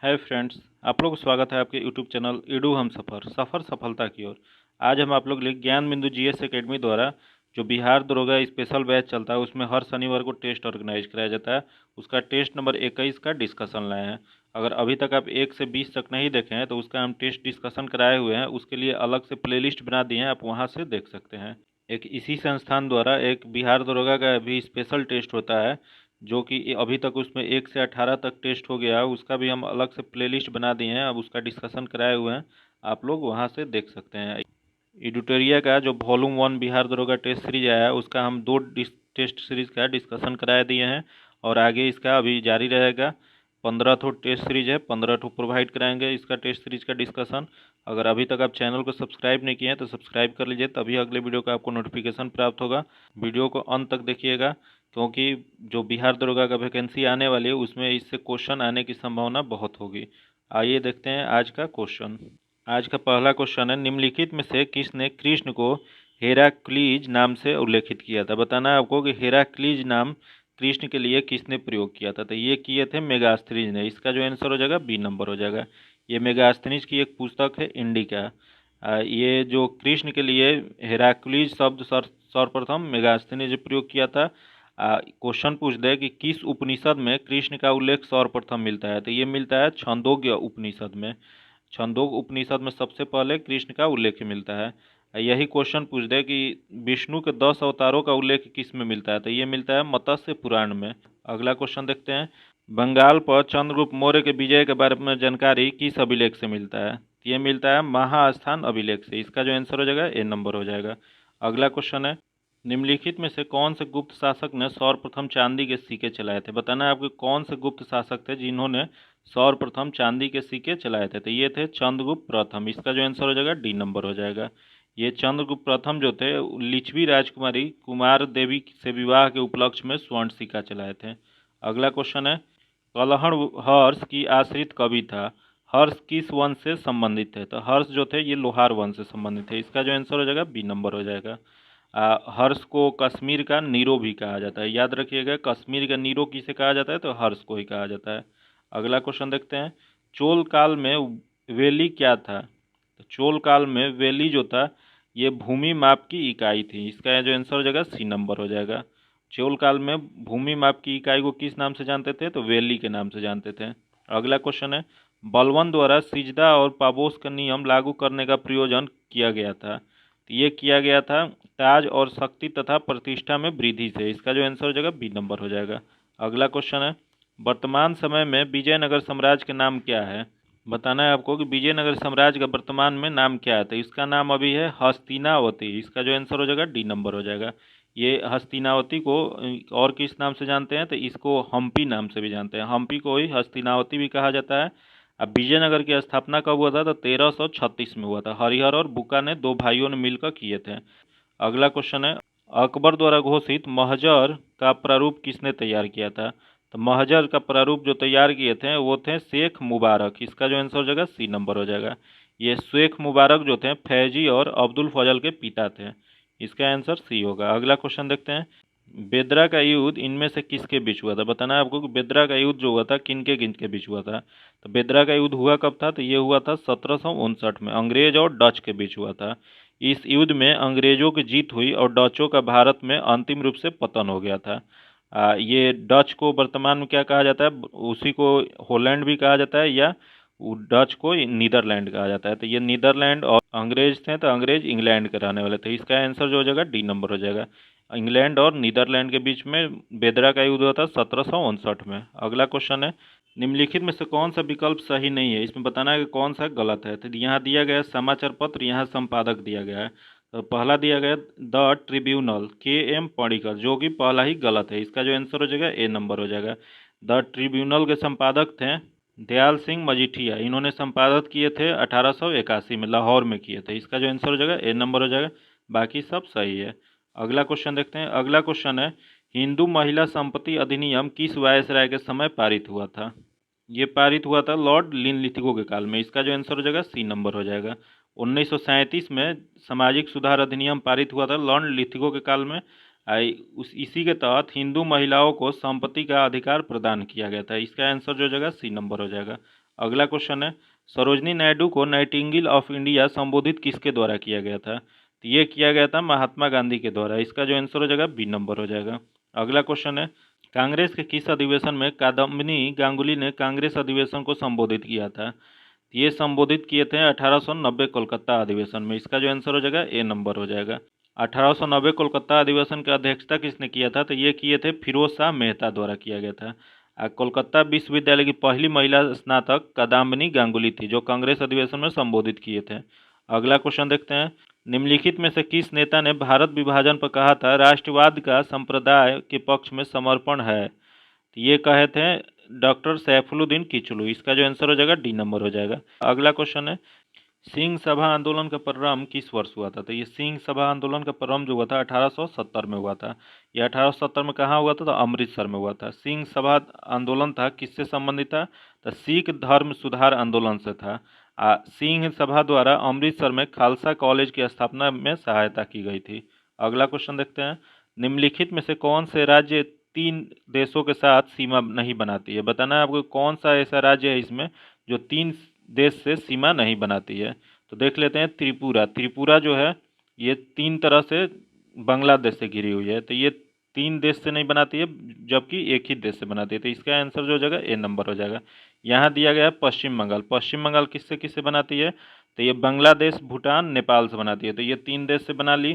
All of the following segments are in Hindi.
हाय फ्रेंड्स, आप लोग को स्वागत है आपके यूट्यूब चैनल ईडू हम सफ़र सफलता की ओर। आज हम आप लोग लिए ज्ञान बिंदु जीएस एकेडमी द्वारा जो बिहार दरोगा स्पेशल बैच चलता है उसमें हर शनिवार को टेस्ट ऑर्गेनाइज कराया जाता है। उसका टेस्ट नंबर 21 का डिस्कशन लाए हैं। अगर अभी तक आप 1 से 20 तक नहीं देखे हैं तो उसका हम टेस्ट डिस्कशन कराए हुए हैं, उसके लिए अलग से प्लेलिस्ट बना दिए हैं, आप वहाँ से देख सकते हैं। एक इसी संस्थान द्वारा एक बिहार दरोगा का भी स्पेशल टेस्ट होता है जो कि अभी तक उसमें 1 से 18 तक टेस्ट हो गया है, उसका भी हम अलग से प्लेलिस्ट बना दिए हैं। अब उसका डिस्कशन कराए हुए हैं, आप लोग वहां से देख सकते हैं। एडिटोरिया का जो वॉल्यूम 1 बिहार दरोगा टेस्ट सीरीज आया है उसका हम टेस्ट सीरीज का डिस्कशन कराए दिए हैं और आगे इसका अभी जारी रहेगा। 15 ठो टेस्ट सीरीज है, 15 ठो प्रोवाइड कराएंगे इसका टेस्ट सीरीज का डिस्कशन। अगर अभी तक आप चैनल को सब्सक्राइब नहीं किए हैं तो सब्सक्राइब कर लीजिए, तभी अगले वीडियो का आपको नोटिफिकेशन प्राप्त होगा। वीडियो को अंत तक देखिएगा क्योंकि जो बिहार दरोगा का वैकेंसी आने वाली है उसमें इससे क्वेश्चन आने की संभावना बहुत होगी। आइए देखते हैं आज का क्वेश्चन। आज का पहला क्वेश्चन है, निम्नलिखित में से किसने कृष्ण को हेराक्लीज नाम से उल्लेखित किया था। बताना है आपको कि हेराक्लीज नाम कृष्ण के लिए किसने प्रयोग किया था। तो ये किए थे मेगास्थनीज ने। इसका जो आंसर हो जाएगा बी नंबर हो जाएगा। ये मेगास्थनीज की एक पुस्तक है इंडिका। ये जो कृष्ण के लिए हेराक्लीज शब्द सर्वप्रथम मेगास्थनीज ने प्रयोग किया था। क्वेश्चन पूछ दे कि किस उपनिषद में कृष्ण का उल्लेख सर्वप्रथम मिलता है, तो ये मिलता है छंदोग्य उपनिषद में। छंदोग उपनिषद में सबसे पहले कृष्ण का उल्लेख मिलता है। यही क्वेश्चन पूछ दे कि विष्णु के 10 अवतारों का उल्लेख किस में मिलता है, तो ये मिलता है मत्स्य पुराण में। अगला क्वेश्चन देखते हैं, बंगाल पर चंद्रगुप्त मौर्य के विजय के बारे में जानकारी किस अभिलेख से मिलता है। ये मिलता है महास्थान अभिलेख से। इसका जो आंसर हो जाएगा ए नंबर हो जाएगा। अगला क्वेश्चन है, निम्नलिखित में से कौन से गुप्त शासक ने सर्वप्रथम चांदी के सिक्के चलाए थे। बताना है आपको कौन से गुप्त शासक थे जिन्होंने सर्वप्रथम चांदी के सिक्के चलाए थे। तो ये थे चंद्रगुप्त प्रथम। इसका जो आंसर हो जाएगा डी नंबर हो जाएगा। ये चंद्रगुप्त प्रथम जो थे लिच्छवी राजकुमारी कुमार देवी से विवाह के उपलक्ष्य में स्वर्ण सिक्का चलाए थे। अगला क्वेश्चन है, कलहण हर्ष की आश्रित कवि था। हर्ष किस वंश से संबंधित थे। तो हर्ष जो थे ये लोहार वंश से संबंधित थे। इसका जो आंसर हो जाएगा बी नंबर हो जाएगा। हर्ष को कश्मीर का नीरो भी कहा जाता है। याद रखिएगा, कश्मीर का नीरो किसे कहा जाता है, तो हर्ष को ही कहा जाता है। अगला क्वेश्चन देखते हैं, चोल काल में वेली क्या था। तो चोल काल में वेली जो था ये भूमि माप की इकाई थी। इसका जो आंसर हो जाएगा सी नंबर हो जाएगा। चोल काल में भूमि माप की इकाई को किस नाम से जानते थे, तो वेली के नाम से जानते थे। अगला क्वेश्चन है, बलवन द्वारा सिजदा और पाबोस का नियम लागू करने का प्रयोजन किया गया था। तो ये किया गया था ताज और शक्ति तथा प्रतिष्ठा में वृद्धि से। इसका जो आंसर हो जाएगा बी नंबर हो जाएगा। अगला क्वेश्चन है, वर्तमान समय में विजयनगर साम्राज्य का नाम क्या है। बताना है आपको कि विजयनगर साम्राज्य का वर्तमान में नाम क्या है। तो इसका नाम अभी है हस्तिनावती। इसका जो आंसर हो जाएगा डी नंबर हो जाएगा। ये हस्तिनावती को और किस नाम से जानते हैं, तो इसको हम्पी नाम से भी जानते हैं। हम्पी को ही हस्तिनावती भी कहा जाता है। अब विजयनगर की स्थापना कब हुआ था, तो 1336 में हुआ था। हरिहर और बुक्का ने दो भाइयों ने मिलकर किए थे। अगला क्वेश्चन है, अकबर द्वारा घोषित महजर का प्रारूप किसने तैयार किया था। तो महजर का प्रारूप जो तैयार किए थे वो थे शेख मुबारक। इसका जो आंसर हो जाएगा सी नंबर हो जाएगा। ये शेख मुबारक जो थे फैजी और अब्दुल फजल के पिता थे। इसका आंसर सी होगा। अगला क्वेश्चन देखते हैं, बेदरा का युद्ध इनमें से किसके बीच हुआ था। बताना है आपको कि बेदरा का युद्ध जो हुआ था किन के बीच हुआ था। तो बेदरा का युद्ध हुआ कब था, तो ये हुआ था 1759 में, अंग्रेज और डच के बीच हुआ था। इस युद्ध में अंग्रेजों की जीत हुई और डचों का भारत में अंतिम रूप से पतन हो गया था। ये डच को वर्तमान में क्या कहा जाता है, उसी को हॉलैंड भी कहा जाता है या डच को नीदरलैंड कहा जाता है। तो ये नीदरलैंड और अंग्रेज थे, तो अंग्रेज इंग्लैंड के रहने वाले थे। इसका आंसर जो हो जाएगा डी नंबर हो जाएगा। इंग्लैंड और नीदरलैंड के बीच में बेदरा का युद्ध हुआ था 1759 में। अगला क्वेश्चन है, निम्नलिखित में से कौन सा विकल्प सही नहीं है। इसमें बताना है कि कौन सा गलत है। तो यहाँ दिया गया समाचार पत्र, यहाँ संपादक दिया गया है। तो पहला दिया गया द ट्रिब्यूनल के.एम. पणिकर, जो कि पहला ही गलत है। इसका जो आंसर हो जाएगा ए नंबर हो जाएगा। द ट्रिब्यूनल के संपादक थे दयाल सिंह मजीठिया। इन्होंने संपादक किए थे 1881 में, लाहौर में किए थे। इसका जो आंसर हो जाएगा ए नंबर हो जाएगा। बाकी सब सही है। अगला क्वेश्चन देखते हैं। अगला क्वेश्चन है, हिंदू महिला संपत्ति अधिनियम किस वायसराय के समय पारित हुआ था। ये पारित हुआ था लॉर्ड लिनलिथिगो के काल में। इसका जो आंसर हो जाएगा सी नंबर हो जाएगा। 1937 में सामाजिक सुधार अधिनियम पारित हुआ था लॉर्ड लिथिगो के काल में। इसी के तहत हिंदू महिलाओं को संपत्ति का अधिकार प्रदान किया गया था। इसका आंसर जो हो जाएगा सी नंबर हो जाएगा। अगला क्वेश्चन है, सरोजनी नायडू को नाइटिंगेल ऑफ इंडिया संबोधित किसके द्वारा किया गया था? तो ये किया गया था महात्मा गांधी के द्वारा। इसका जो आंसर हो जाएगा बी नंबर हो जाएगा। अगला क्वेश्चन है, कांग्रेस के किस अधिवेशन में कादम्बिनी गांगुली ने कांग्रेस अधिवेशन को संबोधित किया था? ये संबोधित किए थे 1890 कोलकाता अधिवेशन में। इसका जो आंसर हो जाएगा ए नंबर हो जाएगा। 1890 कोलकाता अधिवेशन की अध्यक्षता किसने किया था? तो ये किए थे फिरोज शाह मेहता द्वारा किया गया था। कोलकाता विश्वविद्यालय की पहली महिला स्नातक कादम्बिनी गांगुली थी, जो कांग्रेस अधिवेशन में संबोधित किए थे। अगला क्वेश्चन देखते हैं, निम्नलिखित में से किस नेता ने भारत विभाजन पर कहा था राष्ट्रवाद का संप्रदाय के पक्ष में समर्पण है? तो ये कहे थे डॉक्टर सैफुल्लुद्दीन किचलू। इसका जो आंसर हो जाएगा डी नंबर हो जाएगा। अगला क्वेश्चन है, सिंह सभा आंदोलन का प्रारंभ किस वर्ष हुआ था? तो ये सिंह सभा आंदोलन का प्रारंभ जो हुआ था 1870 में हुआ था। ये 1870 में कहाँ हुआ था? तो अमृतसर में हुआ था। सिंह सभा आंदोलन था किससे संबंधित था? तो सिख धर्म सुधार आंदोलन से था। सिंह सभा द्वारा अमृतसर में खालसा कॉलेज की स्थापना में सहायता की गई थी। अगला क्वेश्चन देखते हैं, निम्नलिखित में से कौन से राज्य 3 देशों के साथ सीमा नहीं बनाती है? बताना है आपको कौन सा ऐसा राज्य है इसमें जो 3 देश से सीमा नहीं बनाती है। तो देख लेते हैं त्रिपुरा। त्रिपुरा जो है ये 3 तरह से बांग्लादेश से घिरी हुई है। तो ये 3 देश से नहीं बनाती है, जबकि एक ही देश से बनाती है। तो इसका आंसर जो हो जाएगा ए नंबर हो जाएगा। यहाँ दिया गया है पश्चिम बंगाल। पश्चिम बंगाल किससे किससे बनाती है? तो ये बांग्लादेश, भूटान, नेपाल से बनाती है। तो ये 3 देश से बना ली।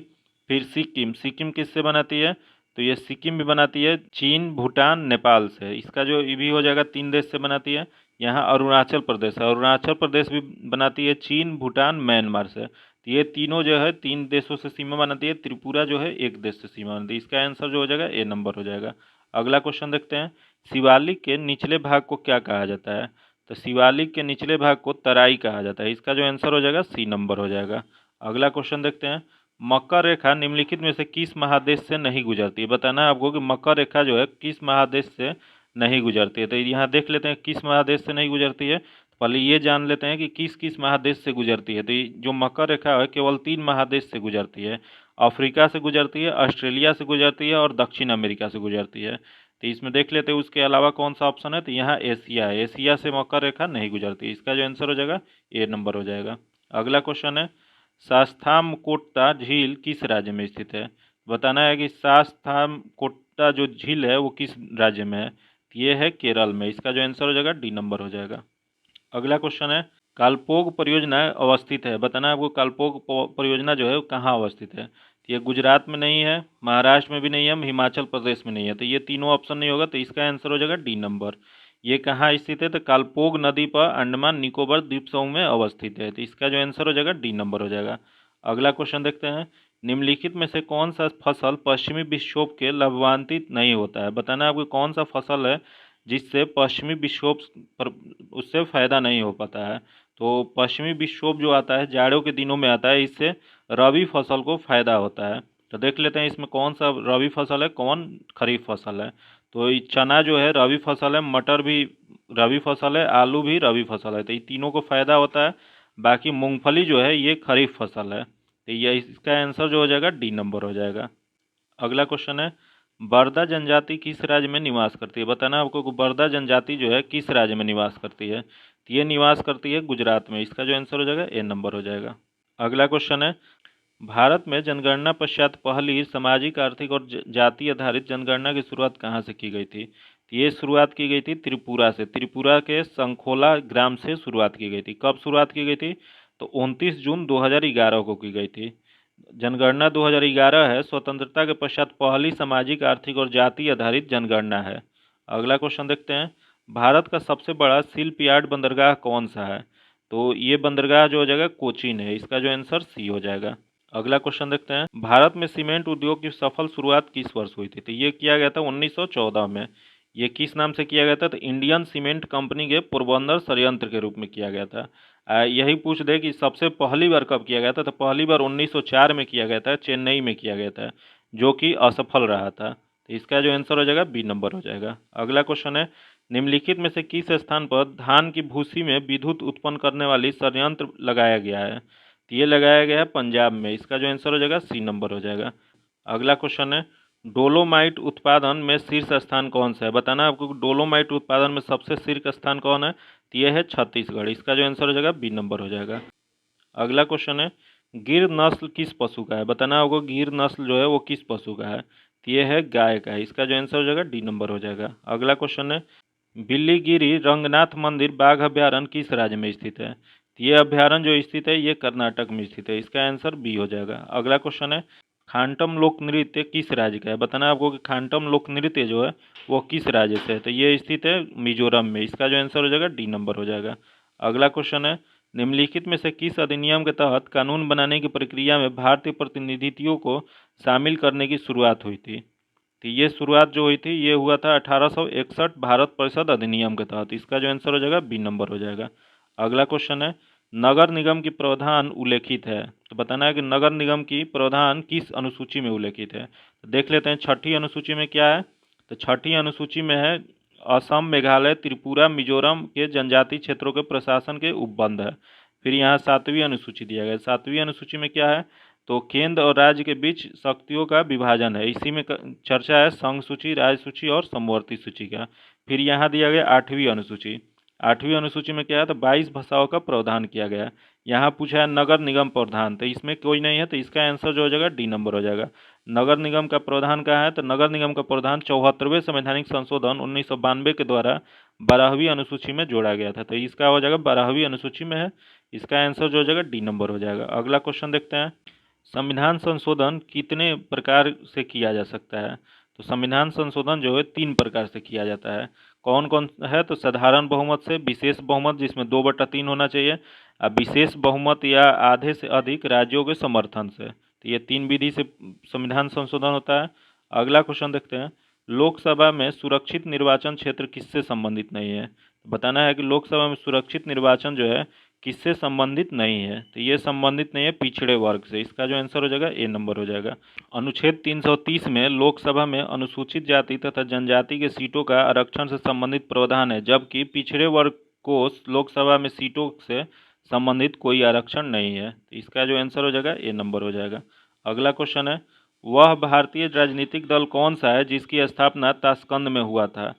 फिर सिक्किम। सिक्किम किससे बनाती है? तो ये सिक्किम भी बनाती है चीन, भूटान, नेपाल से। इसका जो ये भी हो जाएगा 3 देश से बनाती है। यहाँ अरुणाचल प्रदेश है। अरुणाचल प्रदेश भी बनाती है चीन, भूटान, म्यांमार से। तो ये तीनों जो है 3 देशों से सीमा बनाती है। त्रिपुरा जो है एक देश से सीमा बनाती है। इसका आंसर जो हो जाएगा ए नंबर हो जाएगा। अगला क्वेश्चन देखते हैं, शिवालिक के निचले भाग को क्या कहा जाता है? तो शिवालिक के निचले भाग को तराई कहा जाता है। इसका जो आंसर हो जाएगा सी नंबर हो जाएगा। अगला क्वेश्चन देखते हैं, मकर रेखा निम्नलिखित में से किस महादेश से नहीं गुजरती है? बताना है आपको कि मकर रेखा जो है किस महादेश से नहीं गुजरती है। तो यहाँ देख लेते हैं किस महादेश से नहीं गुजरती है। पहले ये जान लेते हैं कि किस किस महादेश से गुजरती है। तो ये जो मकर रेखा है केवल 3 महादेश से गुजरती है। अफ्रीका से गुजरती है, ऑस्ट्रेलिया से गुजरती है और दक्षिण अमेरिका से गुजरती है। तो इसमें देख लेते हैं उसके अलावा कौन सा ऑप्शन है। तो यहाँ एशिया है। एशिया से मकर रेखा नहीं गुजरती। इसका जो आंसर हो जाएगा ए नंबर हो जाएगा। अगला क्वेश्चन है, शास्तामकोट्टा झील किस राज्य में स्थित है? बताना है कि शास्तामकोट्टा जो झील है वो किस राज्य में है। ये है केरल में। इसका जो आंसर हो जाएगा डी नंबर हो जाएगा। अगला क्वेश्चन है, कालपोग परियोजना अवस्थित है। बताना है आपको कालपोग परियोजना जो है वो कहाँ अवस्थित है। तो ये गुजरात में नहीं है, महाराष्ट्र में भी नहीं है, हिमाचल प्रदेश में नहीं है। तो ये तीनों ऑप्शन नहीं होगा। तो इसका आंसर हो जाएगा डी नंबर। ये कहाँ स्थित है? तो कालपोग नदी पर अंडमान निकोबार द्वीप समूह में अवस्थित है। तो इसका जो आंसर हो जाएगा डी नंबर हो जाएगा। अगला क्वेश्चन देखते हैं, निम्नलिखित में से कौन सा फसल पश्चिमी विक्षोभ के लाभान्वित नहीं होता है? बताना है आपको कौन सा फसल है जिससे पश्चिमी विक्षोभ पर उससे फ़ायदा नहीं हो पाता है। तो पश्चिमी विक्षोभ जो आता है जाड़ों के दिनों में आता है, इससे रबी फसल को फ़ायदा होता है। तो देख लेते हैं इसमें कौन सा रबी फसल है, कौन खरीफ फसल है। तो ये चना जो है रबी फसल है, मटर भी रबी फसल है, आलू भी रबी फसल है। तो ये तीनों को फ़ायदा होता है। बाकी मूंगफली जो है ये खरीफ फसल है। तो ये इसका आंसर जो हो जाएगा डी नंबर हो जाएगा। अगला क्वेश्चन है, बरदा जनजाति किस राज्य में निवास करती है? बताना आपको कि बरदा जनजाति जो है किस राज्य में निवास करती है। तो ये निवास करती है गुजरात में। इसका जो आंसर हो जाएगा ए नंबर हो जाएगा। अगला क्वेश्चन है, भारत में जनगणना पश्चात पहली सामाजिक, आर्थिक और जाति आधारित जनगणना की शुरुआत कहाँ से की गई थी? तो ये शुरुआत की गई थी त्रिपुरा से। त्रिपुरा के संखोला ग्राम से शुरुआत की गई थी। कब शुरुआत की गई थी? तो 29 जून 2011 को की गई थी। जनगणना 2011 है, स्वतंत्रता के पश्चात पहली सामाजिक, आर्थिक और जाति आधारित जनगणना है। अगला क्वेश्चन देखते हैं, भारत का सबसे बड़ा शिल्प यार्ड बंदरगाह कौन सा है? तो ये बंदरगाह जो हो जाएगा कोचीन है। इसका जो आंसर सी हो जाएगा। अगला क्वेश्चन देखते हैं, भारत में सीमेंट उद्योग की सफल शुरुआत किस वर्ष हुई थी? तो ये किया गया था 1914 में। ये किस नाम से किया गया था? तो इंडियन सीमेंट कंपनी के पोरबंदर षड्यंत्र के रूप में किया गया था। यही पूछ दे कि सबसे पहली बार कब किया गया था। तो पहली बार 1904 में किया गया था, चेन्नई में किया गया था, जो कि असफल रहा था। तो इसका जो आंसर हो जाएगा बी नंबर हो जाएगा। अगला क्वेश्चन है, निम्नलिखित में से किस स्थान पर धान की भूसी में विद्युत उत्पन्न करने वाली संयंत्र लगाया गया है? तो ये लगाया गया है पंजाब में। इसका जो आंसर हो जाएगा सी नंबर हो जाएगा। अगला क्वेश्चन है, डोलोमाइट उत्पादन में शीर्ष स्थान कौन सा है? बताना है आपको डोलोमाइट उत्पादन में सबसे शीर्ष स्थान कौन है? तो ये है छत्तीसगढ़। इसका जो आंसर हो जाएगा बी नंबर हो जाएगा। अगला क्वेश्चन है, गिर नस्ल किस पशु का है? बताना होगा गिर नस्ल जो है वो किस पशु का है? तो ये है गाय का है। इसका जो आंसर हो जाएगा डी नंबर हो जाएगा। अगला क्वेश्चन है, बिल्लीगिरी रंगनाथ मंदिर बाघ अभ्यारण्य किस राज्य में स्थित है? तो ये अभ्यारण्य जो स्थित है ये कर्नाटक में स्थित है। इसका आंसर बी हो जाएगा। अगला क्वेश्चन है, खांटम लोक नृत्य किस राज्य का है? बताना है आपको कि खांटम लोक नृत्य जो है वो किस राज्य से है? तो ये स्थित है मिजोरम में। इसका जो आंसर हो जाएगा डी नंबर हो जाएगा। अगला क्वेश्चन है, निम्नलिखित में से किस अधिनियम के तहत कानून बनाने की प्रक्रिया में भारतीय प्रतिनिधित्वों को शामिल करने की शुरुआत हुई थी? तो ये शुरुआत जो हुई थी ये हुआ था 1861 भारत परिषद अधिनियम के तहत। इसका जो आंसर हो जाएगा बी नंबर हो जाएगा। अगला क्वेश्चन है, नगर निगम की प्रावधान उल्लेखित है। तो बताना है कि नगर निगम की प्रावधान किस अनुसूची में उल्लेखित है? तो देख लेते हैं छठी अनुसूची में क्या है। तो छठी अनुसूची में है असम, मेघालय, त्रिपुरा, मिजोरम के जनजातीय क्षेत्रों के प्रशासन के उपबंध है। फिर यहाँ सातवीं अनुसूची दिया गया है। सातवीं अनुसूची में क्या है? तो केंद्र और राज्य के बीच शक्तियों का विभाजन है। इसी में चर्चा है संघ सूची, राज्य सूची और समवर्ती सूची का। फिर यहाँ दिया गया आठवीं अनुसूची। आठवीं अनुसूची में क्या है? तो 22 भाषाओं का प्रावधान किया गया। यहाँ पूछा है नगर निगम प्रावधान, तो इसमें कोई नहीं है। तो इसका आंसर जो हो जाएगा डी नंबर हो जाएगा। नगर निगम का प्रावधान कहाँ है? तो नगर निगम का प्रावधान 74वें संवैधानिक संशोधन 1992 के द्वारा 12वीं अनुसूची में जोड़ा गया था। तो इसका हो जाएगा 12वीं अनुसूची में है। इसका आंसर जो हो जाएगा डी नंबर हो जाएगा। अगला क्वेश्चन देखते हैं, संविधान संशोधन कितने प्रकार से किया जा सकता है? तो संविधान संशोधन जो है 3 प्रकार से किया जाता है। कौन कौन है? तो साधारण बहुमत से, विशेष बहुमत जिसमें 2/3 होना चाहिए, और विशेष बहुमत या आधे से अधिक राज्यों के समर्थन से। तो ये 3 विधि से संविधान संशोधन होता है। अगला क्वेश्चन देखते हैं, लोकसभा में सुरक्षित निर्वाचन क्षेत्र किससे संबंधित नहीं है? बताना है कि लोकसभा में सुरक्षित निर्वाचन जो है किससे संबंधित नहीं है? तो ये संबंधित नहीं है पिछड़े वर्ग से। इसका जो आंसर हो जाएगा ए नंबर हो जाएगा। अनुच्छेद 330 में लोकसभा में अनुसूचित जाति तथा जनजाति के सीटों का आरक्षण से संबंधित प्रावधान है, जबकि पिछड़े वर्ग को लोकसभा में सीटों से संबंधित कोई आरक्षण नहीं है। तो इसका जो आंसर हो जाएगा ए नंबर हो जाएगा। अगला क्वेश्चन है, वह भारतीय राजनीतिक दल कौन सा है जिसकी स्थापना ताशकंद में हुआ था?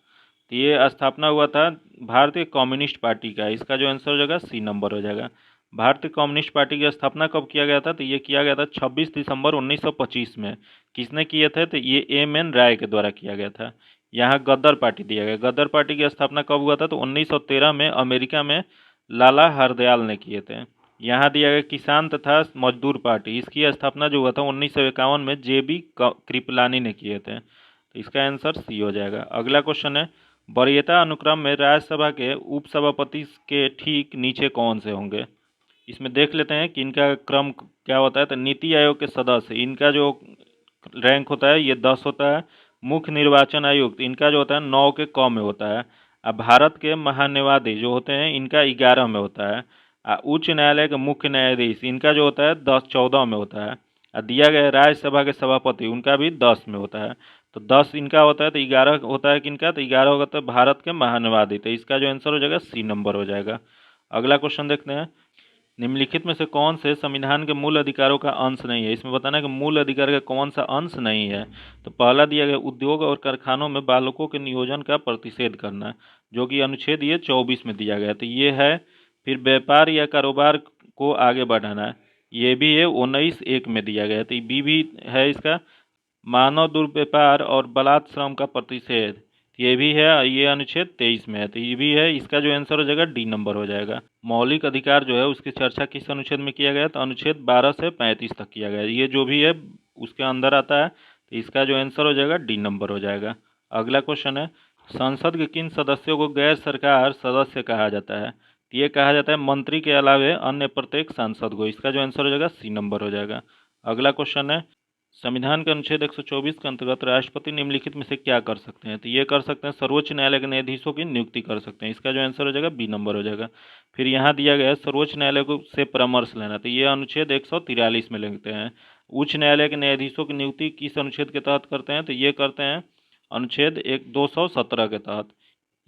तो ये स्थापना हुआ था भारतीय कम्युनिस्ट पार्टी का। इसका जो आंसर हो जाएगा सी नंबर हो जाएगा। भारतीय कम्युनिस्ट पार्टी की स्थापना कब किया गया था? तो ये किया गया था 26 दिसंबर 1925 में। किसने किए थे? तो ये एम.एन. राय के द्वारा किया गया था। यहाँ गदर पार्टी दिया गया। गदर पार्टी की स्थापना कब हुआ था? तो 1913 में अमेरिका में लाला हरदयाल ने किए थे। यहाँ दिया गया किसान तथा मजदूर पार्टी, इसकी स्थापना जो हुआ था 1951 में जे.बी. कृपलानी ने किए थे। तो इसका आंसर सी हो जाएगा। अगला क्वेश्चन है, वरीयता अनुक्रम में राज्यसभा के उपसभापति के ठीक नीचे कौन से होंगे? इसमें देख लेते हैं कि इनका क्रम क्या होता है। तो नीति आयोग के सदस्य, इनका जो रैंक होता है ये 10 होता है। मुख्य निर्वाचन आयुक्त, इनका जो होता है 9 के क में होता है। अब भारत के महान्यायवादी जो होते हैं इनका 11 में होता है। उच्च न्यायालय के मुख्य न्यायाधीश, इनका जो होता है 14 में होता है। दिया गया राज्यसभा के सभापति, उनका भी 10 में होता है। तो 10 इनका होता है, तो 11 होता है किनका? तो 11 होगा तो भारत के महान्यायवादी। तो इसका जो आंसर हो जाएगा सी नंबर हो जाएगा। अगला क्वेश्चन देखते हैं, निम्नलिखित में से कौन से संविधान के मूल अधिकारों का अंश नहीं है? इसमें बताना है कि मूल अधिकार का कौन सा अंश नहीं है। तो पहला दिया गया उद्योग और कारखानों में बालकों के नियोजन का प्रतिषेध करना, जो कि अनुच्छेद ये 24 में दिया गया। तो ये है। फिर व्यापार या कारोबार को आगे बढ़ाना, ये भी है 19(1) में दिया गया। तो बी भी है इसका, मानव दुर्व्यवहार और बलात् श्रम का प्रतिषेध, ये भी है, ये अनुच्छेद 23 में है। तो ये भी है। इसका जो आंसर हो जाएगा डी नंबर हो जाएगा। मौलिक अधिकार जो है उसकी चर्चा किस अनुच्छेद में किया गया? तो अनुच्छेद 12 से 35 तक किया गया। ये जो भी है उसके अंदर आता है। तो इसका जो आंसर हो जाएगा डी नंबर हो जाएगा। अगला क्वेश्चन है, संसद के किन सदस्यों को गैर सरकार सदस्य कहा जाता है? तो ये कहा जाता है मंत्री के अलावे अन्य प्रत्येक सांसद को। इसका जो आंसर हो जाएगा सी नंबर हो जाएगा। अगला क्वेश्चन है, संविधान के अनुच्छेद 124 के अंतर्गत राष्ट्रपति निम्नलिखित में से क्या कर सकते हैं? तो ये कर सकते हैं सर्वोच्च न्यायालय के न्यायाधीशों की नियुक्ति कर सकते हैं। इसका जो आंसर हो जाएगा बी नंबर हो जाएगा। फिर यहाँ दिया गया है सर्वोच्च न्यायालय को से परामर्श लेना, तो ये अनुच्छेद 143 में लेते हैं। उच्च न्यायालय के न्यायाधीशों की नियुक्ति किस अनुच्छेद के तहत करते हैं? तो ये करते हैं अनुच्छेद 217 के तहत।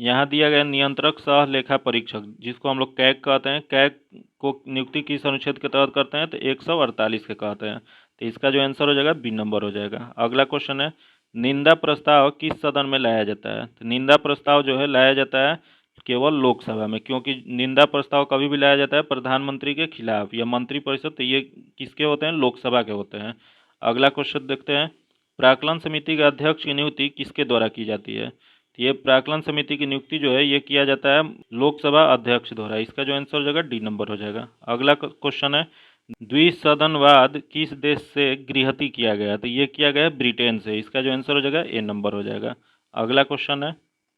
यहाँ दिया गया नियंत्रक सह लेखा परीक्षक, जिसको हम लोग कैग कहते हैं, कैग को नियुक्ति किस अनुच्छेद के तहत करते हैं? तो 148 के कहते हैं। तो इसका जो आंसर हो जाएगा बी नंबर हो जाएगा। अगला क्वेश्चन है, निंदा प्रस्ताव किस सदन में लाया जाता है? तो निंदा प्रस्ताव जो है लाया जाता है केवल लोकसभा में, क्योंकि निंदा प्रस्ताव कभी भी लाया जाता है प्रधानमंत्री के खिलाफ या मंत्रिपरिषद, तो ये किसके होते हैं? लोकसभा के होते हैं। अगला क्वेश्चन देखते हैं, प्राक्कलन समिति के अध्यक्ष की नियुक्ति किसके द्वारा की जाती है? तो ये प्राक्कलन समिति की नियुक्ति जो है ये किया जाता है लोकसभा अध्यक्ष द्वारा। इसका जो आंसर हो जाएगा डी नंबर हो जाएगा। अगला क्वेश्चन है, द्विसदनवाद किस देश से गृहती किया गया? तो ये किया गया ब्रिटेन से। इसका जो आंसर हो जाएगा ए नंबर हो जाएगा। अगला क्वेश्चन है,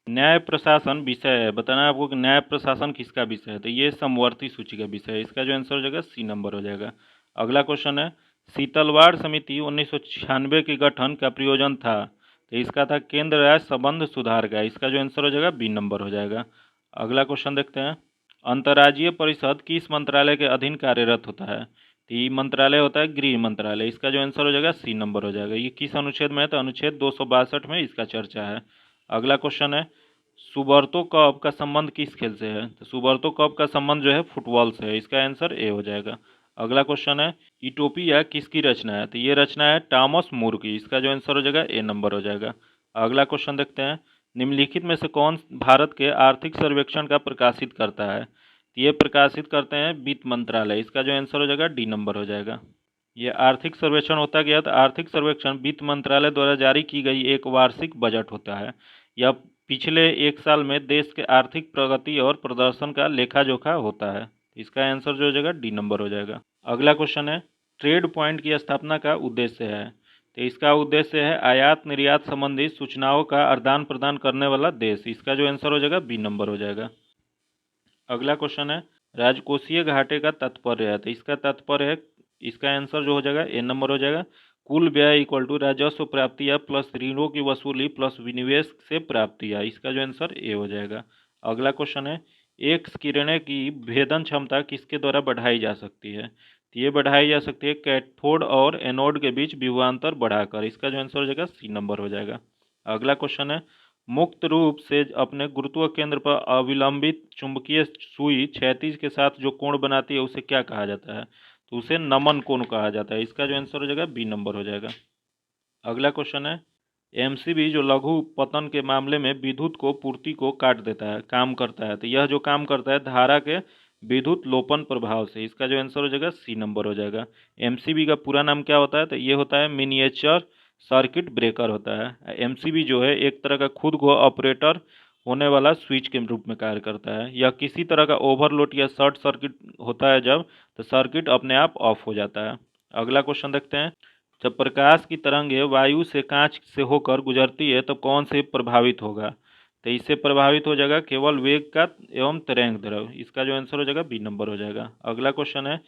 न्याय प्रशासन विषय है, बताना है आपको कि न्याय प्रशासन किसका विषय है? तो ये समवर्ती सूची का विषय है। इसका जो आंसर हो जाएगा सी नंबर हो जाएगा। अगला क्वेश्चन है, शीतलवाड़ समिति 1996 के गठन का प्रयोजन था? तो इसका था केंद्र राज्य संबंध सुधार का। इसका जो आंसर हो जाएगा बी नंबर हो जाएगा। अगला क्वेश्चन देखते हैं, अंतर्राज्यीय परिषद किस मंत्रालय के अधीन कार्यरत होता है? तो ये मंत्रालय होता है गृह मंत्रालय। इसका जो आंसर हो जाएगा सी नंबर हो जाएगा। ये किस अनुच्छेद में है? तो अनुच्छेद 262 में इसका चर्चा है। अगला क्वेश्चन है, सुबर्तो कप का संबंध किस खेल से है? तो सुबर्तो कप का संबंध जो है फुटबॉल से है। इसका आंसर ए हो जाएगा। अगला क्वेश्चन है, यूटोपिया किसकी रचना है? तो ये रचना है टॉमस मूर की। इसका जो आंसर हो जाएगा ए नंबर हो जाएगा। अगला क्वेश्चन देखते हैं, निम्नलिखित में से कौन भारत के आर्थिक सर्वेक्षण का प्रकाशित करता है? तो ये प्रकाशित करते हैं वित्त मंत्रालय। इसका जो आंसर हो जाएगा डी नंबर हो जाएगा। ये आर्थिक सर्वेक्षण होता गया, तो आर्थिक सर्वेक्षण वित्त मंत्रालय द्वारा जारी की गई एक वार्षिक बजट होता है। यह पिछले एक साल में देश के आर्थिक प्रगति और प्रदर्शन का लेखा जोखा होता है। इसका आंसर जो हो जाएगा डी नंबर हो जाएगा। अगला क्वेश्चन है, ट्रेड पॉइंट की स्थापना का उद्देश्य है? तो इसका उद्देश्य है आयात निर्यात संबंधी सूचनाओं का आदान प्रदान करने वाला देश। इसका जो आंसर हो जाएगा बी नंबर हो जाएगा। अगला क्वेश्चन है, राजकोषीय घाटे का तात्पर्य है? तो इसका तात्पर्य है, इसका आंसर जो हो जाएगा ए नंबर हो जाएगा, कुल व्यय इक्वल टू राजस्व प्राप्ति या प्लस ऋणों की वसूली प्लस विनिवेश से प्राप्ति है। इसका जो आंसर ए हो जाएगा। अगला क्वेश्चन है, एक्स किरणें की भेदन क्षमता किसके द्वारा बढ़ाई जा सकती है? तो ये बढ़ाई जा सकती है कैथोड और एनोड के बीच विभवांतर बढ़ाकर। इसका जो आंसर हो जाएगा सी नंबर हो जाएगा। अगला क्वेश्चन है, मुक्त रूप से अपने गुरुत्व केंद्र पर अविलंबित चुंबकीय सुई क्षैतिज के साथ जो कोण बनाती है उसे क्या कहा जाता है? तो उसे नमन कोण कहा जाता है। इसका जो आंसर हो जाएगा बी नंबर हो जाएगा। अगला क्वेश्चन है, एमसीबी जो लघु पतन के मामले में विद्युत को पूर्ति को काट देता है, काम करता है, तो यह जो काम करता है धारा के विद्युत लोपन प्रभाव से। इसका जो आंसर हो जाएगा सी नंबर हो जाएगा। एमसीबी का पूरा नाम क्या होता है? तो ये होता है मिनिएचर सर्किट ब्रेकर होता है। एमसीबी जो है एक तरह का खुद को ऑपरेटर होने वाला स्विच के रूप में कार्य करता है। यह किसी तरह का ओवरलोड या शॉर्ट सर्किट होता है जब, तो सर्किट अपने आप ऑफ हो जाता है। अगला क्वेश्चन देखते हैं, जब प्रकाश की तरंगें वायु से कांच से होकर गुजरती है तो कौन से प्रभावित होगा? तो इससे प्रभावित हो जाएगा केवल वेग का एवं तरंग द्रव। इसका जो आंसर हो जाएगा बी नंबर हो जाएगा। अगला क्वेश्चन है,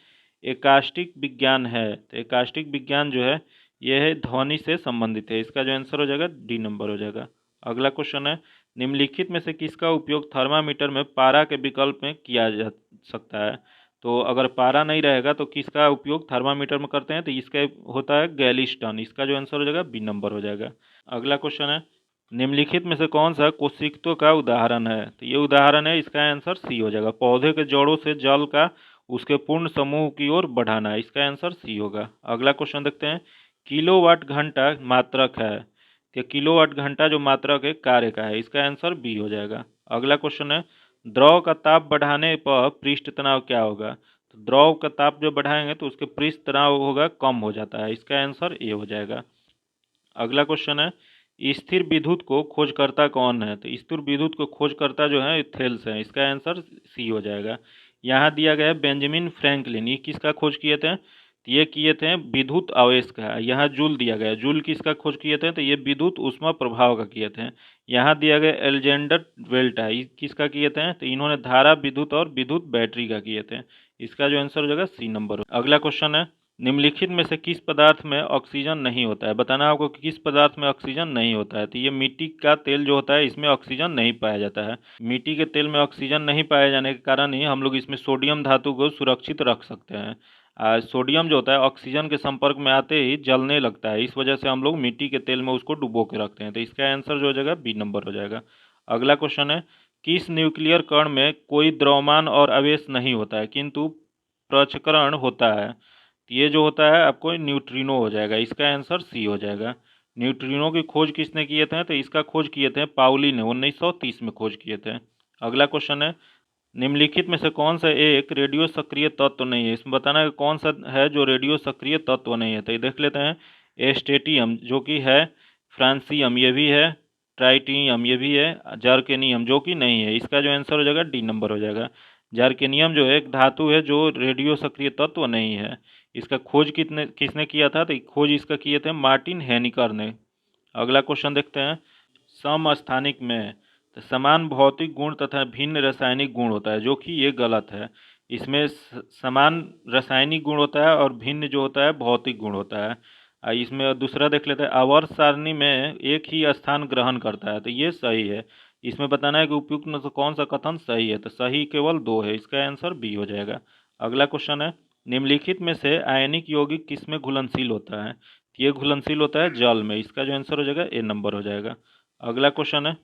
एकास्टिक विज्ञान है, तो एकास्टिक विज्ञान जो है यह है ध्वनि से संबंधित है। इसका जो आंसर हो जाएगा डी नंबर हो जाएगा। अगला क्वेश्चन है, निम्नलिखित में से किसका उपयोग थर्मामीटर में पारा के विकल्प में किया जा सकता है? तो अगर पारा नहीं रहेगा तो किसका उपयोग थर्मामीटर में करते हैं? तो इसका होता है गैलिस्टन। इसका जो आंसर हो जाएगा बी नंबर हो जाएगा। अगला क्वेश्चन है, निम्नलिखित में से कौन सा कोशिकत्व का उदाहरण है? तो ये उदाहरण है, इसका आंसर सी हो जाएगा। पौधे के जड़ों से जल का उसके पूर्ण समूह की ओर बढ़ाना है। इसका आंसर सी होगा। अगला क्वेश्चन देखते हैं, किलोवाट घंटा मात्रक है, तो किलोवाट घंटा जो मात्रक है कार्य का है। इसका आंसर बी हो जाएगा। अगला क्वेश्चन है, द्रव का ताप बढ़ाने पर पृष्ठ तनाव क्या होगा? तो द्रव का ताप जो बढ़ाएंगे तो उसके पृष्ठ तनाव होगा कम हो जाता है। इसका आंसर ए हो जाएगा। अगला क्वेश्चन है, स्थिर विद्युत को खोजकर्ता कौन है? तो स्थिर विद्युत को खोजकर्ता जो है थेल्स है। इसका आंसर सी हो जाएगा। यहाँ दिया गया है बेंजामिन फ्रैंकलिन, ये किसका खोज किए थे? तो ये किए थे विद्युत आवेश का। यहाँ जूल दिया गया, जूल किसका खोज किए थे? तो ये विद्युत ऊष्मा प्रभाव का किए थे। यहाँ दिया गया एल्जेंडर वेल्टा, ये किसका किए थे? तो इन्होंने धारा विद्युत और विद्युत बैटरी का किए थे। इसका जो आंसर हो जाएगा सी नंबर। अगला क्वेश्चन है, निम्नलिखित में से किस पदार्थ में ऑक्सीजन नहीं होता है? बताना आपको कि किस पदार्थ में ऑक्सीजन नहीं होता है। तो ये मिट्टी का तेल जो होता है इसमें ऑक्सीजन नहीं पाया जाता है। मिट्टी के तेल में ऑक्सीजन नहीं पाए जाने के कारण ही हम लोग इसमें सोडियम धातु को सुरक्षित रख सकते हैं। सोडियम जो होता है ऑक्सीजन के संपर्क में आते ही जलने लगता है, इस वजह से हम लोग मिट्टी के तेल में उसको डुबो के रखते हैं। तो इसका आंसर जो हो जाएगा बी नंबर हो जाएगा। अगला क्वेश्चन है, किस न्यूक्लियर कण में कोई द्रव्यमान और आवेश नहीं होता है किंतु प्रचक्रण होता है? तो ये जो होता है आपको न्यूट्रिनो हो जाएगा। इसका आंसर सी हो जाएगा। न्यूट्रिनो की खोज किसने किए थे? तो इसका खोज किए थे पाउली ने 1930 में खोज किए थे। अगला क्वेश्चन है, निम्नलिखित में से कौन सा एक रेडियो सक्रिय तत्व नहीं है? इसमें बताना है कौन सा है जो रेडियो सक्रिय तत्व नहीं है। तो ये देख लेते हैं, एस्टेटियम जो कि है, फ्रांसियम ये भी है, ट्राइटियम ये भी है, जर्केनियम जो कि नहीं है। इसका जो आंसर हो जाएगा डी नंबर हो जाएगा। जर्केनियम जो है एक धातु है जो रेडियो सक्रिय तत्व नहीं है। इसका खोज किसने किया था? तो खोज इसका किए थे मार्टिन हेनिकर ने। अगला क्वेश्चन देखते हैं, समस्थानिक में तो समान भौतिक गुण तथा भिन्न रासायनिक गुण होता है, जो कि ये गलत है। इसमें समान रासायनिक गुण होता है और भिन्न जो होता है भौतिक गुण होता है। इसमें दूसरा देख लेते हैं, आवर्त सारणी में एक ही स्थान ग्रहण करता है, तो ये सही है। इसमें बताना है कि उपयुक्त में से कौन सा कथन सही है? तो सही केवल दो है, इसका आंसर बी हो जाएगा। अगला क्वेश्चन है, निम्नलिखित में से आयनिक यौगिक किस में घुलनशील होता है? ये घुलनशील होता है जल में। इसका जो आंसर हो जाएगा ए नंबर हो जाएगा। अगला क्वेश्चन है,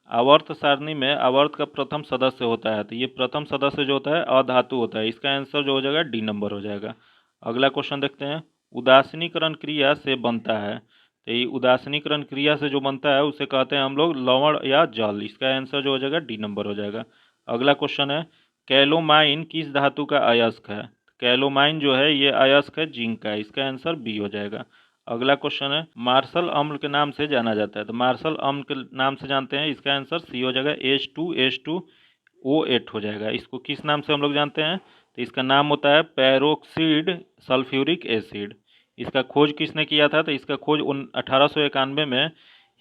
आवर्त सारणी में आवर्त का प्रथम सदस्य होता है, तो ये प्रथम सदस्य जो होता है अधातु होता है। इसका आंसर जो हो जाएगा डी नंबर हो जाएगा। अगला क्वेश्चन देखते हैं, उदासीनीकरण क्रिया से बनता है, तो ये उदासीनीकरण क्रिया से जो बनता है उसे कहते हैं हम लोग लवण या जल। इसका आंसर जो हो जाएगा डी नंबर हो जाएगा। अगला क्वेश्चन है, कैलोमाइन किस धातु का अयस्क है? कैलोमाइन जो है ये अयस्क है जिंक का। इसका आंसर बी हो जाएगा। अगला क्वेश्चन है, मार्शल अम्ल के नाम से जाना जाता है, तो मार्शल अम्ल के नाम से जानते हैं, इसका आंसर सी हो जाएगा, H2O8 हो जाएगा। इसको किस नाम से हम लोग जानते हैं? तो इसका नाम होता है पेरोक्सिड सल्फ्यूरिक एसिड। इसका खोज किसने किया था? तो इसका खोज 1891 में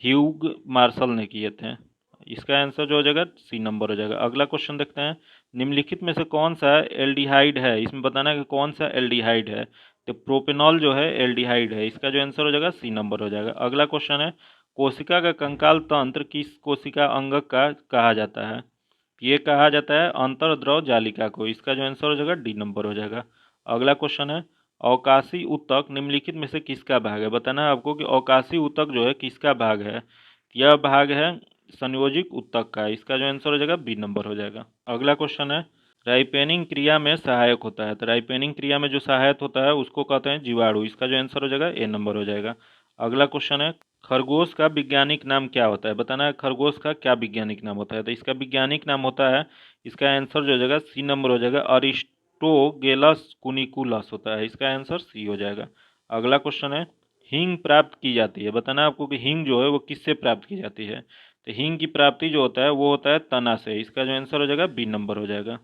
ह्यूग मार्शल ने किए थे। इसका आंसर जो हो जाएगा सी नंबर हो जाएगा। अगला क्वेश्चन देखते हैं, निम्नलिखित में से कौन सा एल्डिहाइड है? इसमें बताना है कि कौन सा एल्डिहाइड है। तो प्रोपेनॉल जो है एल्डिहाइड है। इसका जो आंसर हो जाएगा सी नंबर हो जाएगा। अगला क्वेश्चन है, कोशिका का कंकाल तंत्र किस कोशिका अंगक का कहा जाता है? ये कहा जाता है अंतर्द्रव जालिका को। इसका जो आंसर हो जाएगा डी नंबर हो जाएगा। अगला क्वेश्चन है, अवकाशी ऊतक निम्नलिखित में से किसका भाग है? बताना है आपको कि अवकाशी ऊतक जो है किसका भाग है। यह भाग है संयोजिक ऊतक का। इसका जो आंसर हो जाएगा बी नंबर हो जाएगा। अगला क्वेश्चन है, राइपेनिंग क्रिया में सहायक होता है, तो राइपेनिंग क्रिया में जो सहायक होता है उसको कहते हैं जीवाणु। इसका जो आंसर हो जाएगा ए नंबर हो जाएगा। अगला क्वेश्चन है, खरगोश का वैज्ञानिक नाम क्या होता है? बताना है खरगोश का क्या वैज्ञानिक नाम होता है। तो इसका वैज्ञानिक नाम होता है, इसका आंसर जो हो जाएगा सी नंबर हो जाएगा, अरिस्टोगेलस कुनिकुलस होता है। इसका आंसर सी हो जाएगा। अगला क्वेश्चन है, हींग प्राप्त की जाती है, बताना है आपको कि हींग जो है वो किससे प्राप्त की जाती है। तो हींग की प्राप्ति जो होता है वो होता है तना से। इसका जो आंसर हो जाएगा बी नंबर हो जाएगा।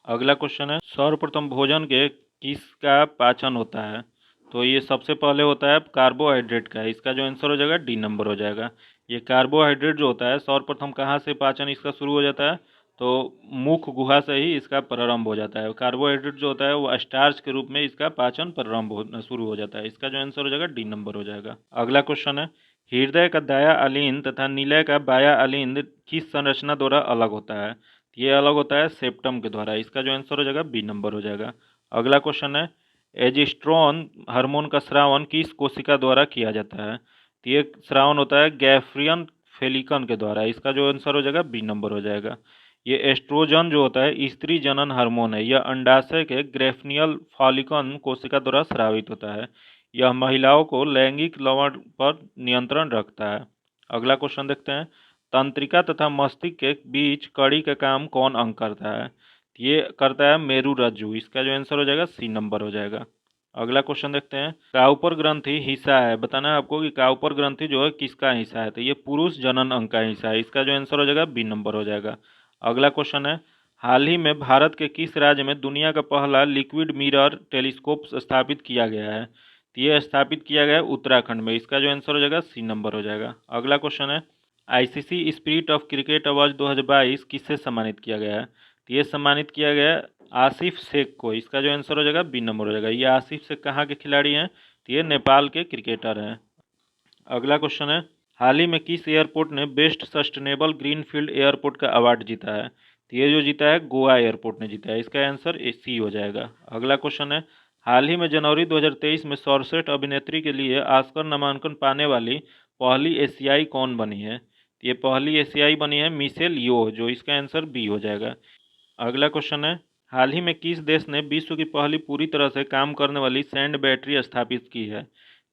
अगला क्वेश्चन है, सर्वप्रथम भोजन के किसका पाचन होता है? तो ये सबसे पहले होता है कार्बोहाइड्रेट का। इसका जो आंसर हो जाएगा डी नंबर हो जाएगा। ये कार्बोहाइड्रेट जो होता है सर्वप्रथम कहाँ से पाचन इसका शुरू हो जाता है? तो मुख गुहा से ही इसका प्रारंभ हो जाता है। कार्बोहाइड्रेट जो होता है वो स्टार्च के रूप में इसका पाचन प्रारंभ होना शुरू हो जाता है। इसका जो आंसर हो जाएगा डी नंबर हो जाएगा। अगला क्वेश्चन है, हृदय का दाया अलिंद तथा निलय का बाया अलिंद किस संरचना द्वारा अलग होता है? ये अलग होता है सेप्टम के द्वारा। इसका जो आंसर हो जाएगा बी नंबर हो जाएगा। अगला क्वेश्चन है, एजिस्ट्रॉन हार्मोन का स्रावन किस कोशिका द्वारा किया जाता है? तो ये स्रावन होता है गैफ्रियन फेलिकन के द्वारा। इसका जो आंसर हो जाएगा बी नंबर हो जाएगा। ये एस्ट्रोजन जो होता है स्त्री जनन हार्मोन है। यह अंडाशय के ग्रेफनियल फॉलिकन कोशिका द्वारा स्रावित होता है। यह महिलाओं को लैंगिक लवण पर नियंत्रण रखता है। अगला क्वेश्चन देखते हैं, तंत्रिका तथा मस्तिष्क के बीच कड़ी का काम कौन अंग करता है? ये करता है मेरुरज्जु। इसका जो आंसर हो जाएगा सी नंबर हो जाएगा। अगला क्वेश्चन देखते हैं, काउपर ग्रंथि हिस्सा है, बताना है आपको कि काउपर ग्रंथि जो है किसका हिस्सा है। तो ये पुरुष जनन अंग का हिस्सा है। इसका जो आंसर हो जाएगा बी नंबर हो जाएगा। अगला क्वेश्चन है, हाल ही में भारत के किस राज्य में दुनिया का पहला लिक्विड मिरर टेलीस्कोप स्थापित किया गया है? तो ये स्थापित किया गया है उत्तराखंड में। इसका जो आंसर हो जाएगा सी नंबर हो जाएगा। अगला क्वेश्चन है, ICC spirit of cricket award 2022 किससे सम्मानित किया गया है? तो ये सम्मानित किया गया है आसिफ शेख को। इसका जो आंसर हो जाएगा बी नंबर हो जाएगा। ये आसिफ शेख कहाँ के खिलाड़ी हैं? तो ये नेपाल के क्रिकेटर हैं। अगला क्वेश्चन है, हाल ही में किस एयरपोर्ट ने बेस्ट सस्टेनेबल ग्रीनफील्ड एयरपोर्ट का अवार्ड जीता है? तो ये जो जीता है गोवा एयरपोर्ट ने जीता है। इसका आंसर सी हो जाएगा। अगला क्वेश्चन है, हाल ही में जनवरी 2023 में सर्वश्रेष्ठ अभिनेत्री के लिए ऑस्कर नामांकन पाने वाली पहली एशियाई कौन बनी है? तो ये पहली एशियाई बनी है मिशेल यो, जो इसका आंसर बी हो जाएगा। अगला क्वेश्चन है, हाल ही में किस देश ने विश्व की पहली पूरी तरह से काम करने वाली सैंड बैटरी स्थापित की है?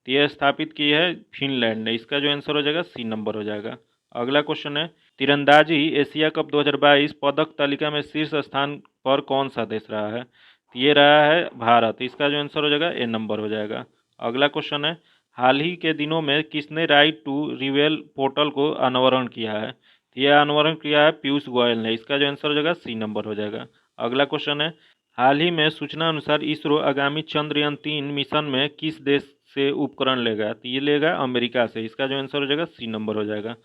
तो ये स्थापित की है फिनलैंड ने। इसका जो आंसर हो जाएगा सी नंबर हो जाएगा। अगला क्वेश्चन है, तीरंदाजी एशिया कप 2022 पदक तालिका में शीर्ष स्थान पर कौन सा देश रहा है? तो ये रहा है भारत। इसका जो आंसर हो जाएगा ए नंबर हो जाएगा। अगला क्वेश्चन है, हाल ही के दिनों में किसने राइट टू रिवेल पोर्टल को अनावरण किया है? तो यह अनावरण किया है पीयूष गोयल ने। इसका जो आंसर हो जाएगा सी नंबर हो जाएगा। अगला क्वेश्चन है, हाल ही में सूचना अनुसार इसरो आगामी चंद्रयान-3 मिशन में किस देश से उपकरण लेगा? तो ये लेगा अमेरिका से। इसका जो आंसर हो जाएगा सी नंबर हो जाएगा।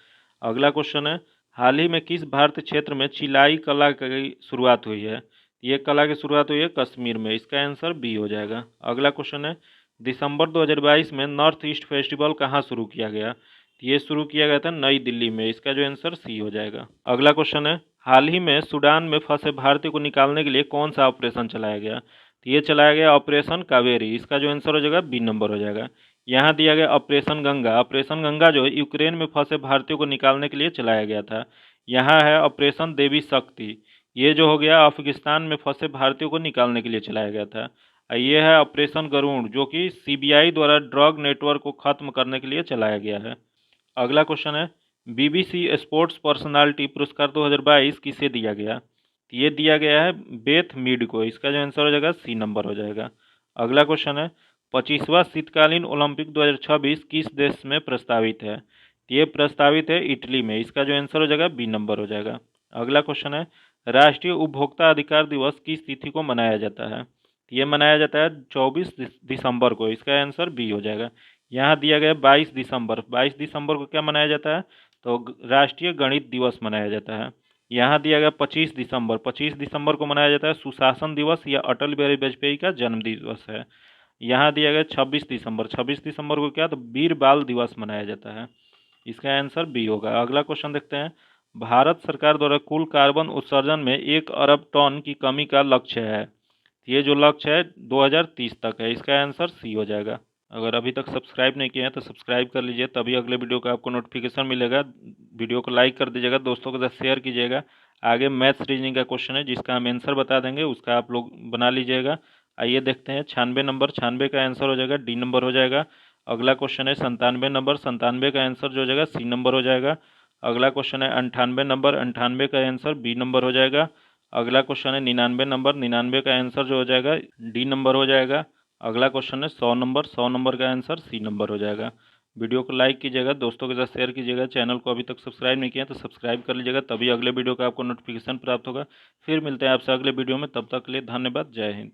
अगला क्वेश्चन है, हाल ही में किस भारतीय क्षेत्र में सिलाई कला की शुरुआत हुई है? ये कला की शुरुआत हुई है कश्मीर में। इसका आंसर बी हो जाएगा। अगला क्वेश्चन है, दिसंबर 2022 में नॉर्थ ईस्ट फेस्टिवल कहाँ शुरू किया गया? ये शुरू किया गया था नई दिल्ली में। इसका जो आंसर सी हो जाएगा। अगला क्वेश्चन है, हाल ही में सूडान में फंसे भारतीयों को निकालने के लिए कौन सा ऑपरेशन चलाया गया? तो ये चलाया गया ऑपरेशन कावेरी। इसका जो आंसर हो जाएगा बी नंबर हो जाएगा। यहाँ दिया गया ऑपरेशन गंगा। ऑपरेशन गंगा जो है यूक्रेन में फंसे भारतीयों को निकालने के लिए चलाया गया था। यहाँ है ऑपरेशन देवी शक्ति। ये जो हो गया अफगानिस्तान में फंसे भारतीयों को निकालने के लिए चलाया गया था। ये है ऑपरेशन गरुड़ जो कि सीबीआई द्वारा ड्रग नेटवर्क को खत्म करने के लिए चलाया गया है। अगला क्वेश्चन है, बीबीसी स्पोर्ट्स पर्सनालिटी पुरस्कार 2022 किसे दिया गया? तो ये दिया गया है बेथ मीड को। इसका जो आंसर हो जाएगा सी नंबर हो जाएगा। अगला क्वेश्चन है, 25वां शीतकालीन ओलंपिक 2026 किस देश में प्रस्तावित है? तो ये प्रस्तावित है इटली में। इसका जो आंसर हो जाएगा बी नंबर हो जाएगा। अगला क्वेश्चन है, राष्ट्रीय उपभोक्ता अधिकार दिवस किस तिथि को मनाया जाता है? तो ये मनाया जाता है 24 दिसंबर को। इसका आंसर बी हो जाएगा। यहाँ दिया गया 22 दिसंबर। 22 दिसंबर को क्या मनाया जाता है? तो राष्ट्रीय गणित दिवस मनाया जाता है। यहाँ दिया गया 25 दिसंबर। 25 दिसंबर को मनाया जाता है सुशासन दिवस या अटल बिहारी वाजपेयी का जन्म दिवस है। यहाँ दिया गया 26 दिसंबर। 26 दिसंबर को क्या? तो वीर बाल दिवस मनाया जाता है। इसका आंसर बी होगा। अगला क्वेश्चन देखते हैं, भारत सरकार द्वारा कुल कार्बन उत्सर्जन में 1 अरब टन की कमी का लक्ष्य है। ये जो लक्ष्य है 2030 तक है। इसका आंसर सी हो जाएगा। अगर अभी तक सब्सक्राइब नहीं किए हैं तो सब्सक्राइब कर लीजिए, तभी अगले वीडियो का आपको नोटिफिकेशन मिलेगा। वीडियो को लाइक कर दीजिएगा, दोस्तों के साथ शेयर कीजिएगा। आगे मैथ्स रीजनिंग का क्वेश्चन है जिसका हम आंसर बता देंगे, उसका आप लोग बना लीजिएगा। आइए देखते हैं, 96 नंबर। 96 का आंसर हो जाएगा डी नंबर हो जाएगा। अगला क्वेश्चन है 97 नंबर। 97 का आंसर जो हो जाएगा सी नंबर हो जाएगा। अगला क्वेश्चन है 98 नंबर। 98 का आंसर बी नंबर हो जाएगा। अगला क्वेश्चन है 99 नंबर। 99 का आंसर जो हो जाएगा डी नंबर हो जाएगा। अगला क्वेश्चन है 100 नंबर। 100 नंबर का आंसर सी नंबर हो जाएगा। वीडियो को लाइक कीजिएगा, दोस्तों के साथ शेयर कीजिएगा। चैनल को अभी तक सब्सक्राइब नहीं किया तो सब्सक्राइब कर लीजिएगा, तभी अगले वीडियो का आपको नोटिफिकेशन प्राप्त होगा। फिर मिलते हैं आपसे अगले वीडियो में, तब तक के लिए धन्यवाद। जय हिंद।